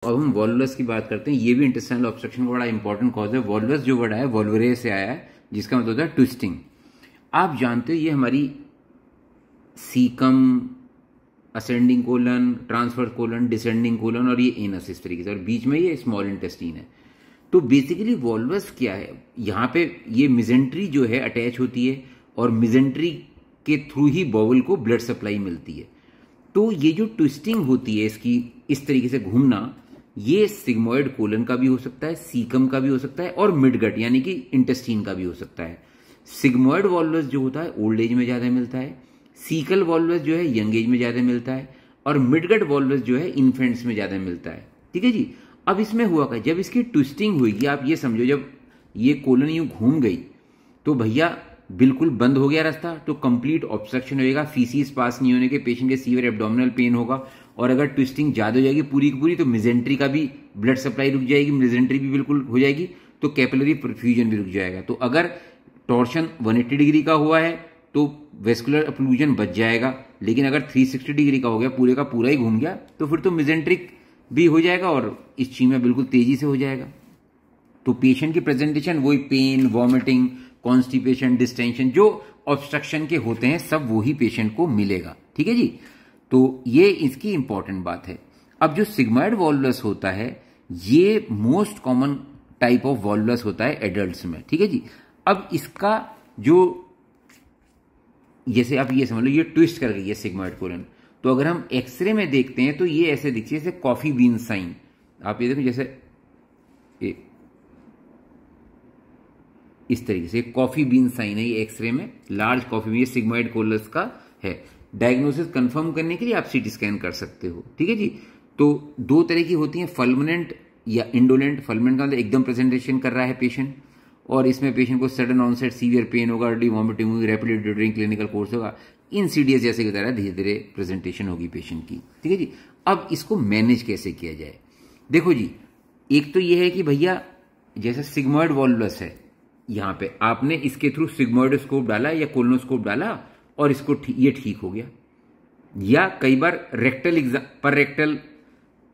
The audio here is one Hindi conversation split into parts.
अब हम वॉल्वुलस की बात करते हैं। ये भी इंटेस्टाइनल ऑब्स्ट्रक्शन का बड़ा इंपॉर्टेंट कॉज है। वॉल्वुलस जो वर्ड है वॉल्वरे से आया है, जिसका मतलब होता है ट्विस्टिंग। आप जानते हो ये हमारी caecum, ascending colon, transfer colon, descending colon और ये एनस इस तरीके से, और बीच में ये स्मॉल इंटेस्टीन है। तो बेसिकली वॉल्वस क्या है, यहाँ पे ये मिजेंट्री जो है अटैच होती है और मिजेंट्री के थ्रू ही बॉवल को ब्लड सप्लाई मिलती है। तो ये जो ट्विस्टिंग होती है इसकी इस तरीके से घूमना, ये सिग्मोइड कोलन का भी हो सकता है, सीकम का भी हो सकता है और मिडगट यानी कि इंटेस्टीन का भी हो सकता है। सिग्मोइड वॉल्वस जो होता है ओल्ड एज में ज्यादा मिलता है, सीकल वॉल्वस जो है यंग एज में ज्यादा मिलता है, और मिडगट वॉल्वस जो है इन्फेंट्स में ज्यादा मिलता है। ठीक है जी। अब इसमें हुआ क्या, जब इसकी ट्विस्टिंग हुई, आप ये समझो जब ये कोलन यूं घूम गई तो भैया बिल्कुल बंद हो गया रास्ता, तो कंप्लीट ऑब्स्ट्रक्शन होएगा, फीसिस पास नहीं होने के पेशेंट के सीवियर एब्डोमिनल पेन होगा। और अगर ट्विस्टिंग ज्यादा हो जाएगी पूरी की पूरी तो मिजेंट्री का भी ब्लड सप्लाई रुक जाएगी, मिजेंट्री भी बिल्कुल हो जाएगी, तो कैपिलरी परफ्यूजन भी रुक जाएगा। तो अगर टॉर्शन 180 डिग्री का हुआ है तो वेस्कुलर अप्लूजन बच जाएगा, लेकिन अगर 360 डिग्री का हो गया, पूरे का पूरा ही घूम गया, तो फिर तो मिजेंट्रिक भी हो जाएगा और इस्चीमिया बिल्कुल तेजी से हो जाएगा। तो पेशेंट की प्रेजेंटेशन वही पेन, वॉमिटिंग, कॉन्स्टिपेशन, डिस्टेंशन जो ऑब्स्ट्रक्शन के होते हैं सब वही पेशेंट को मिलेगा। ठीक है जी। तो ये इसकी इंपॉर्टेंट बात है। अब जो सिग्मोइड वॉल्वुलस होता है ये most common type of volvulus होता है एडल्ट्स में। ठीक है जी। अब इसका जो जैसे आप ये समझ लो ये ट्विस्ट कर गई है सिग्मोइड कोलन, तो अगर हम एक्सरे में देखते हैं तो ये ऐसे दिखती है जैसे कॉफी बीन साइन। आप ये देखो जैसे इस तरीके से कॉफी बीन साइन है ये एक्सरे में, लार्ज कॉफी बीन, ये सिग्मोइड कोलस का है। डायग्नोसिस कंफर्म करने के लिए आप सीटी स्कैन कर सकते हो। ठीक है जी। तो दो तरह की होती है, फल्मिनेंट या इंडोलेंट। फल्मिनेंट का मतलब एकदम प्रेजेंटेशन कर रहा है पेशेंट, और इसमें पेशेंट को सडन ऑनसेट सीवियर पेन होगा, अर्ली वॉमिटिंग होगी, रैपिड ड्यूरिंग क्लिनिकल कोर्स होगा, इनसीडियस जैसे की तरह धीरे धीरे प्रेजेंटेशन होगी पेशेंट की। ठीक है जी। अब इसको मैनेज कैसे किया जाए, देखो जी, एक तो यह है कि भैया जैसे सिग्मोइड वॉल्वुलस है, यहां पे आपने इसके थ्रू सिग्मोइडोस्कोप डाला या कोलोनोस्कोप डाला और इसको ये ठीक हो गया। या कई बार रेक्टल पर रेक्टल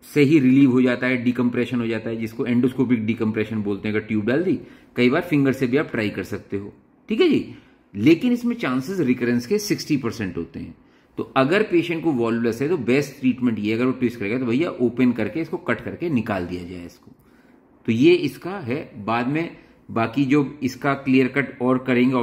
से ही रिलीव हो जाता है, डिकम्प्रेशन हो जाता है, जिसको एंडोस्कोपिक डिकम्प्रेशन बोलते हैं। अगर ट्यूब डाल दी, कई बार फिंगर से भी आप ट्राई कर सकते हो। ठीक है जी। लेकिन इसमें चांसेस रिकरेंस के 60% होते हैं। तो अगर पेशेंट को वॉल्वुलस है तो बेस्ट ट्रीटमेंट ये, अगर वो ट्विस्ट करेगा तो भैया ओपन करके इसको कट करके निकाल दिया जाए इसको। तो ये इसका है। बाद में बाकी जो इसका क्लियर कट और करेंगे